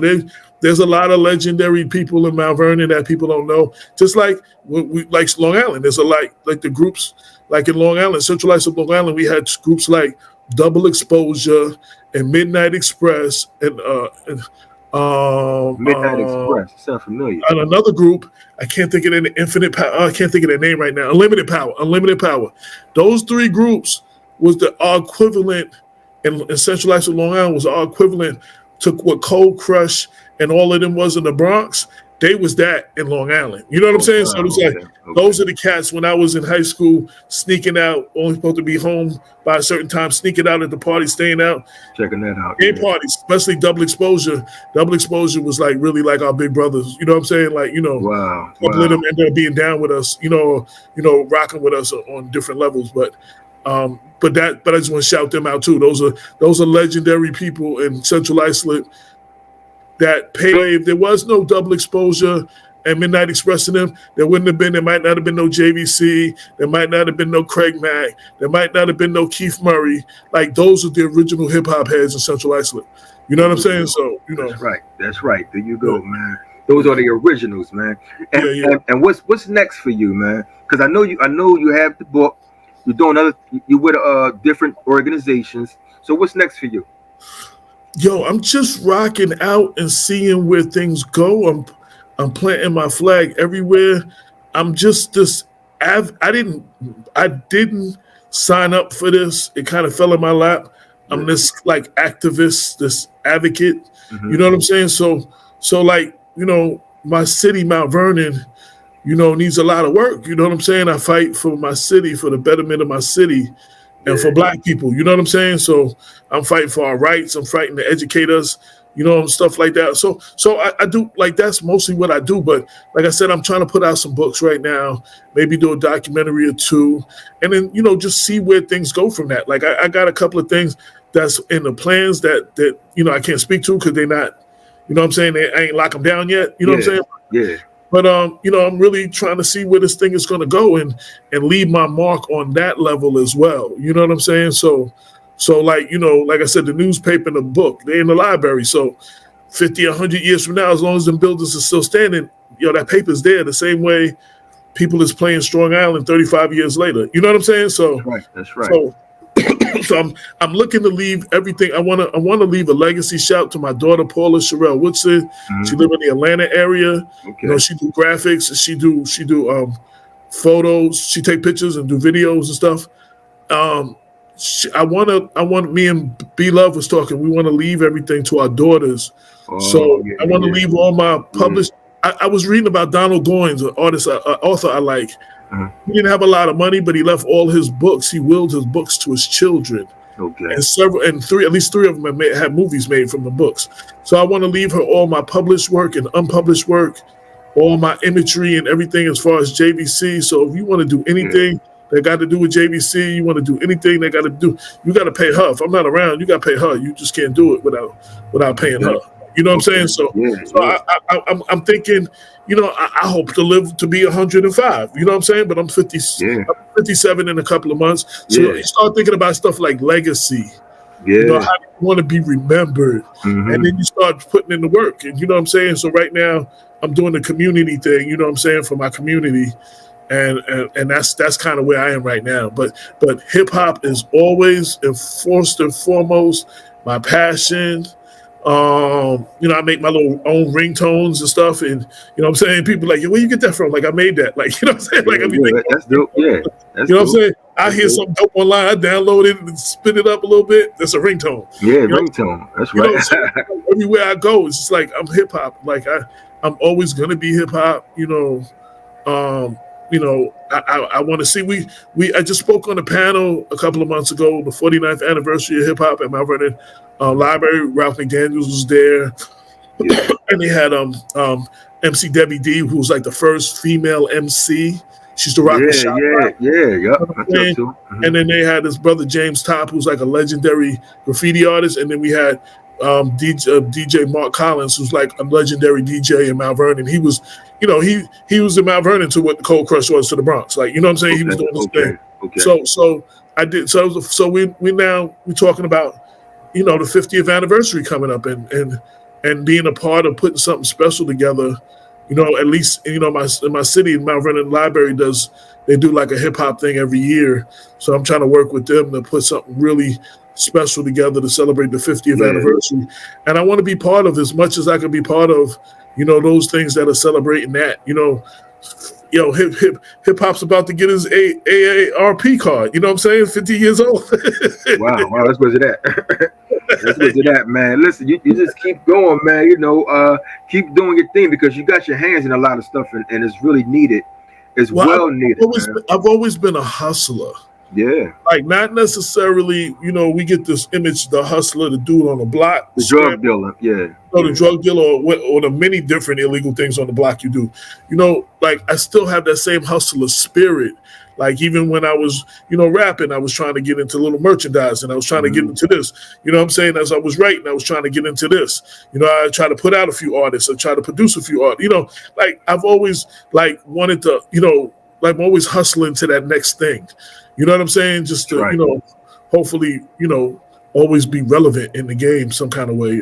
there's a lot of legendary people in Mount Vernon that people don't know. Just like we like Long Island. There's a like the groups like in Long Island, Central Ice of Long Island. We had groups like Double Exposure and Midnight Express and Midnight Express. Sound familiar? And another group, I can't think of their Infinite Power. I can't think of their name right now. Unlimited Power. Those three groups was our equivalent in Central Ice of Long Island was our equivalent to what Cold Crush and all of them was in the Bronx. They was that in Long Island. You know what I'm saying? So it's like those are the cats when I was in high school, sneaking out, only supposed to be home by a certain time, sneaking out at the party, staying out. Checking that out. Gay parties, especially Double Exposure. Double Exposure was like really like our big brothers. You know what I'm saying? Like, you know, wow. A couple of them ended up being down with us, you know, rocking with us on different levels. But I just want to shout them out too. Those are legendary people in Central Islip that paid. If there was no Double Exposure and Midnight Express in them, there might not have been no JVC, there might not have been no Craig Mack, there might not have been no Keith Murray. Like, those are the original hip hop heads in Central Islip. You know what I'm saying? So, you know. That's right. There you go, man. Those are the originals, man. And what's next for you, man? Because I know you have the book. You're doing you with different organizations. So what's next for you? Yo, I'm just rocking out and seeing where things go. I'm planting my flag everywhere. I'm just this. I didn't sign up for this. It kind of fell in my lap. I'm this like activist, this advocate. Mm-hmm. You know what I'm saying? So like, you know, my city, Mount Vernon, you know, needs a lot of work. You know what I'm saying? I fight for my city, for the betterment of my city. And for Black people, you know what I'm saying? So I'm fighting for our rights. I'm fighting to educate us, you know, and stuff like that. So I do, like, that's mostly what I do. But like I said, I'm trying to put out some books right now, maybe do a documentary or two, and then, you know, just see where things go from that. Like, I got a couple of things that's in the plans that you know, I can't speak to because they're not, you know what I'm saying? I ain't lock them down yet. You know what I'm saying? Yeah. But you know, I'm really trying to see where this thing is going to go and leave my mark on that level as well. You know what I'm saying? So like, you know, like I said, the newspaper and the book, they're in the library. So 50, 100 years from now, as long as them buildings are still standing, you know, that paper's there the same way people is playing Strong Island 35 years later. You know what I'm saying? So that's right. So I'm looking to leave everything. I want to leave a legacy shout to my daughter Paula Sherelle Woodson. Mm-hmm. She live in the Atlanta area. Okay. You know, she do graphics. She do photos. She take pictures and do videos and stuff. I want me and B Love was talking. We want to leave everything to our daughters. I want to leave all my published. I was reading about Donald Goines, an artist, an author I like. Uh-huh. He didn't have a lot of money, but he left all his books. He willed his books to his children. Okay. And at least three of them have movies made from the books. So I want to leave her all my published work and unpublished work, all my imagery and everything as far as JVC. So if you want to do anything that got to do with JVC, you want to do anything that got to do, you got to pay her. If I'm not around, you got to pay her. You just can't do it without paying her. You know what I'm saying? So I'm thinking, you know, I hope to live to be 105. You know what I'm saying? But I'm 50. I'm 57 in a couple of months. So you start thinking about stuff like legacy. Yeah. You know, how do you want to be remembered? Mm-hmm. And then you start putting in the work. And you know what I'm saying? So right now I'm doing the community thing, you know what I'm saying, for my community. And that's kind of where I am right now. But hip hop is always and first and foremost my passion. You know, I make my little own ringtones and stuff, and you know what I'm saying? People like, where you get that from? Like, I made that. Like, you know what I'm saying? Like, that's dope. Yeah. That's, you know what I'm saying? I hear something dope online, I download it and spin it up a little bit. That's a ringtone. Yeah, you ringtone. That's right. You know, everywhere I go, it's just like I'm hip hop. Like I'm always gonna be hip hop. You know, I want to see. I just spoke on a panel a couple of months ago, the 49th anniversary of hip hop at Mount Vernon Library. Ralph McDaniels was there, Yeah. and they had MC Debbie D, who was like the first female MC. She used to rock the shop. Yep. That's up too. And then they had his brother James Top, who's like a legendary graffiti artist, and then we had DJ Mark Collins, who's like a legendary DJ in Mount Vernon. He was, he was in Mount Vernon to what the Cold Crush was to the Bronx. Like, you know what I'm saying? He was doing this thing. Okay. So I did. So we're talking about, the 50th anniversary coming up, and being a part of putting something special together. At least in my city, Mount Vernon Library they do like a hip hop thing every year. So I'm trying to work with them to put something really special together to celebrate the 50th anniversary. And I want to be part of as much as I can be part of, those things that are celebrating that. Hip hop's about to get his AARP card. You know what I'm saying? 50 years old. Wow, let's go to that. Let's go to that, man. Listen, you just keep going, man. Keep doing your thing, because you got your hands in a lot of stuff, and it's really needed. It's well needed. I've always been a hustler. Yeah. Like, not necessarily, we get this image, the hustler, the dude on the block. The drug dealer, yeah. The drug dealer or the many different illegal things on the block you do. Like, I still have that same hustler spirit. Like, even when I was, rapping, I was trying to get into little merchandise, and I was trying to get into this. You know what I'm saying? As I was writing, I was trying to get into this. I try to put out a few artists. I try to produce a few artists. Like, I've always, like, wanted to, like, I'm always hustling to that next thing. You know what I'm saying? Just to, hopefully, always be relevant in the game some kind of way,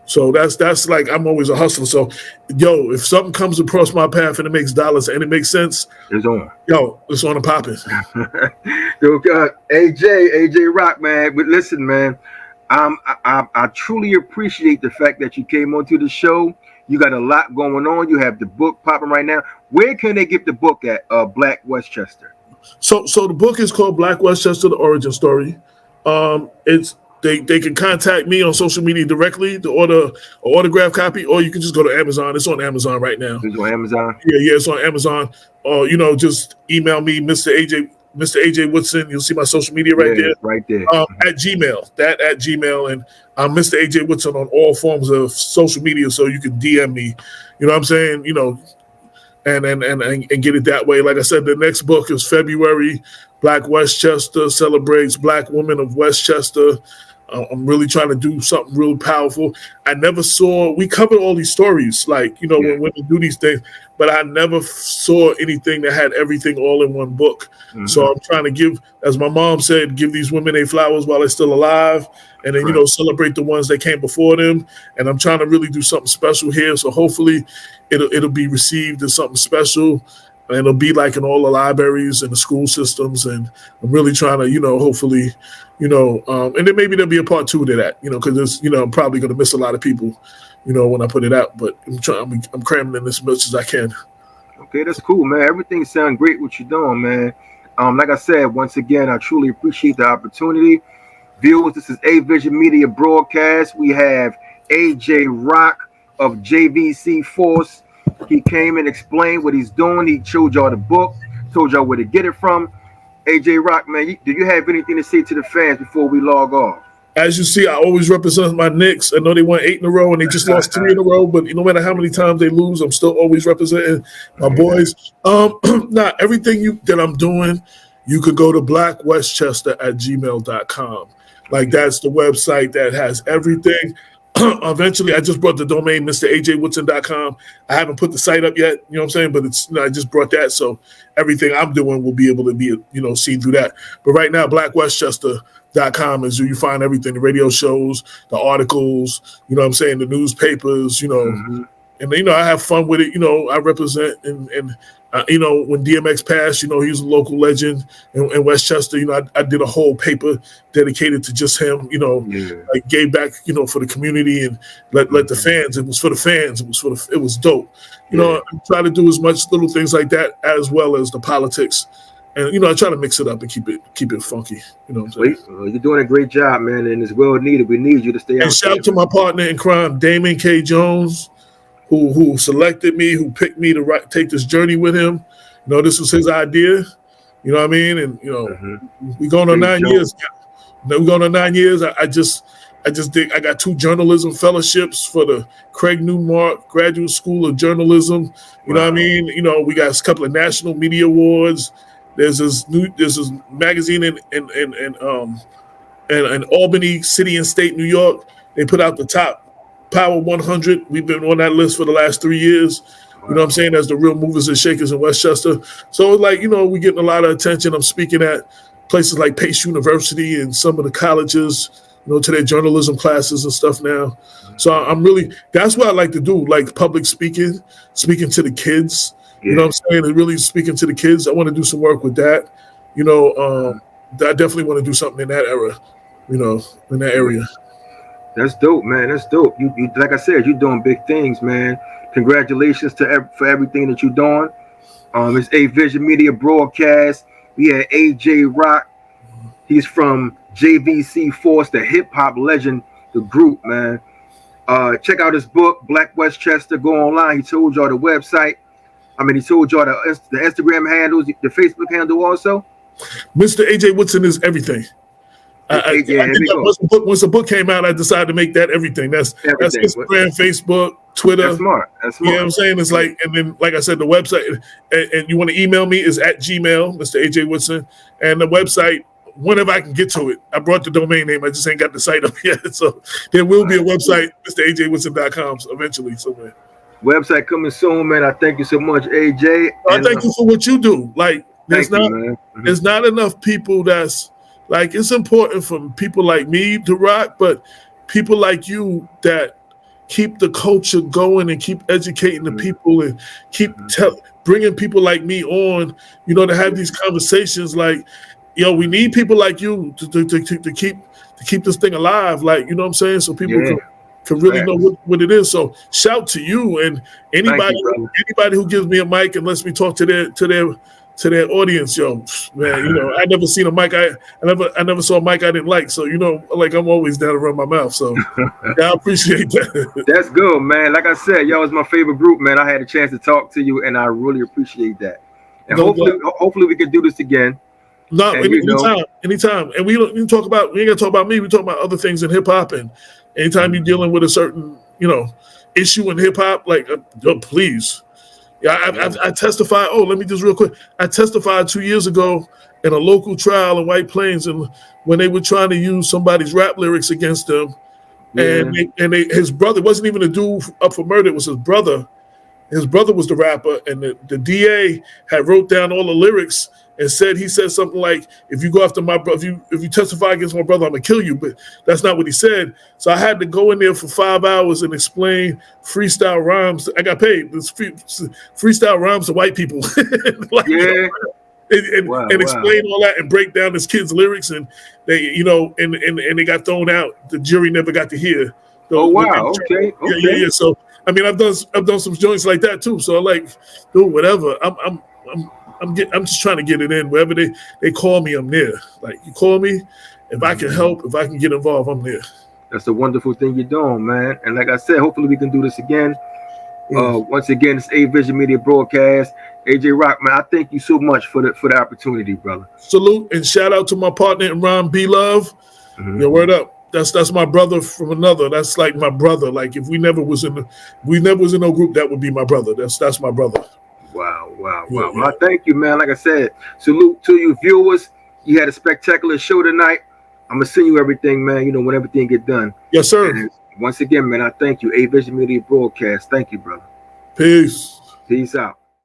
So that's like, I'm always a hustler. So, if something comes across my path and it makes dollars and it makes sense, it's on. It's on and popping. AJ Rock, man. But listen, man, I truly appreciate the fact that you came onto the show. You got a lot going on. You have the book popping right now. Where can they get the book at? Black Westchester. So the book is called Black Westchester: The Origin Story. They can contact me on social media directly to order an autograph copy, or you can just go to Amazon. It's on Amazon right now. It's on Amazon? Yeah, it's on Amazon. Or, just email me, Mr. AJ Woodson. You'll see my social media right there. Right there. At Gmail. At Gmail. And I'm Mr. AJ Woodson on all forms of social media, so you can DM me. You know what I'm saying? And get it that way. Like I said, the next book is February. Black Westchester celebrates Black women of Westchester. I'm really trying to do something really powerful. We covered all these stories, like, when women do these things, but I never saw anything that had everything all in one book. Mm-hmm. So I'm trying to give, as my mom said, give these women their flowers while they're still alive, and then, celebrate the ones that came before them. And I'm trying to really do something special here. So hopefully it'll be received as something special. And it'll be like in all the libraries and the school systems. And I'm really trying to, hopefully, and then maybe there'll be a part 2 to that, because I'm probably going to miss a lot of people, when I put it out. But I'm cramming in as much as I can. Okay, that's cool, man. Everything sounds great what you're doing, man. Like I said, once again, I truly appreciate the opportunity. Viewers, this is A Vision Media Broadcast. We have AJ Rock of JVC FORCE. He came and explained what he's doing. He showed y'all the book, told y'all where to get it from. AJ Rock, man, do you have anything to say to the fans before we log off? As you see, I always represent my Knicks. I know they won 8 in a row and they just lost 3 in a row, but no matter how many times they lose, I'm still always representing my boys. Everything that I'm doing, you could go to blackwestchester@gmail.com. Like, that's the website that has everything. Eventually, I just brought the domain MrAJWoodson.com. I haven't put the site up yet, you know what I'm saying? But it's I just brought that, so everything I'm doing will be able to be seen through that. But right now, BlackWestchester.com is where you find everything: the radio shows, the articles, you know what I'm saying, the newspapers, Mm-hmm. And I have fun with it. I represent and when DMX passed, he was a local legend in Westchester. I did a whole paper dedicated to just him. Like, gave back, for the community and let the fans. It was for the fans. It was dope. I try to do as much little things like that as well as the politics. And I try to mix it up and keep it funky. What I'm saying? You're doing a great job, man, and it's well needed. We need you to stay out. And shout out to my partner in crime, Damon K. Jones, who selected me, who picked me to take this journey with him. this was his idea. You know what I mean? And we going on 9 years. We're going on 9 years. I just did. I got 2 journalism fellowships for the Craig Newmark Graduate School of Journalism. You know what I mean? We got a couple of national media awards. There's this magazine in Albany City and State, New York. They put out the top Power 100. We've been on that list for the last 3 years. You know what I'm saying? As the real movers and shakers in Westchester. So it's like, we're getting a lot of attention. I'm speaking at places like Pace University and some of the colleges, to their journalism classes and stuff now. So I'm really, that's what I like to do, like public speaking to the kids. Yeah. You know what I'm saying? And really speaking to the kids. I want to do some work with that. I definitely want to do something in that era, in that area. That's dope, man. That's dope. You like I said, you're doing big things, man. Congratulations for everything that you're doing. It's A Vision Media Broadcast. We had AJ Rock. He's from JVC FORCE, the hip hop legend, the group, man. Check out his book, Black Westchester. Go online. He told y'all the website. He told y'all the Instagram handles, the Facebook handle also. Mr. AJ Woodson is everything. Once the book came out, I decided to make that everything. That's Instagram, Facebook, Twitter. That's smart. You know what I'm saying? It's like, and then, like I said, the website, and you want to email me, is at Gmail, Mr. AJ Woodson. And the website, whenever I can get to it, I brought the domain name. I just ain't got the site up yet. So there will be a website, MrAJWoodson.com, eventually somewhere. Website coming soon, man. I thank you so much, AJ. I thank you for what you do. Like, there's not enough people that's, like, it's important for people like me to rock, but people like you that keep the culture going and keep educating the people and keep bringing people like me on, to have these conversations. Like, we need people like you to keep this thing alive. Like, you know what I'm saying? So people can really know what it is. So shout to you and anybody who gives me a mic and lets me talk to their audience, man. I never seen a mic. I never saw a mic I didn't like. So like, I'm always down to run my mouth. So I appreciate that. That's good, man. Like I said, y'all was my favorite group, man. I had a chance to talk to you, and I really appreciate that. And hopefully we can do this again. No, anytime. And we ain't gonna talk about me. We talk about other things in hip hop. And anytime you're dealing with a certain issue in hip hop, like please. Yeah, I testified. Oh, let me just real quick. I testified 2 years ago in a local trial in White Plains, and when they were trying to use somebody's rap lyrics against them, and his brother wasn't even a dude up for murder. It was his brother. His brother was the rapper, and the DA had wrote down all the lyrics and he said something like, "If you go after my brother, if you testify against my brother, I'm gonna kill you." But that's not what he said. So I had to go in there for 5 hours and explain freestyle rhymes. I got paid. Freestyle rhymes to white people, and explain all that and break down this kid's lyrics. And they, and they got thrown out. The jury never got to hear. Oh wow! Okay. Yeah. So I've done some joints like that too. So like, dude, whatever. I'm just trying to get it in. Wherever they call me, I'm there. Like, you call me, if I can help, if I can get involved, I'm there. That's a wonderful thing you're doing, man. And like I said, hopefully we can do this again. Once again, it's A Vision Media Broadcast. AJ Rock, man, I thank you so much for the opportunity, brother. Salute and shout out to my partner in Ron B Love. Word up. That's my brother from another. That's like my brother. Like, if we never was in no group, that would be my brother. That's my brother. Wow. Well, I thank you, man. Like I said, salute to you viewers. You had a spectacular show tonight. I'm going to send you everything, man, when everything get done. Yes, sir. And once again, man, I thank you. A Vision Media Broadcast. Thank you, brother. Peace. Peace out.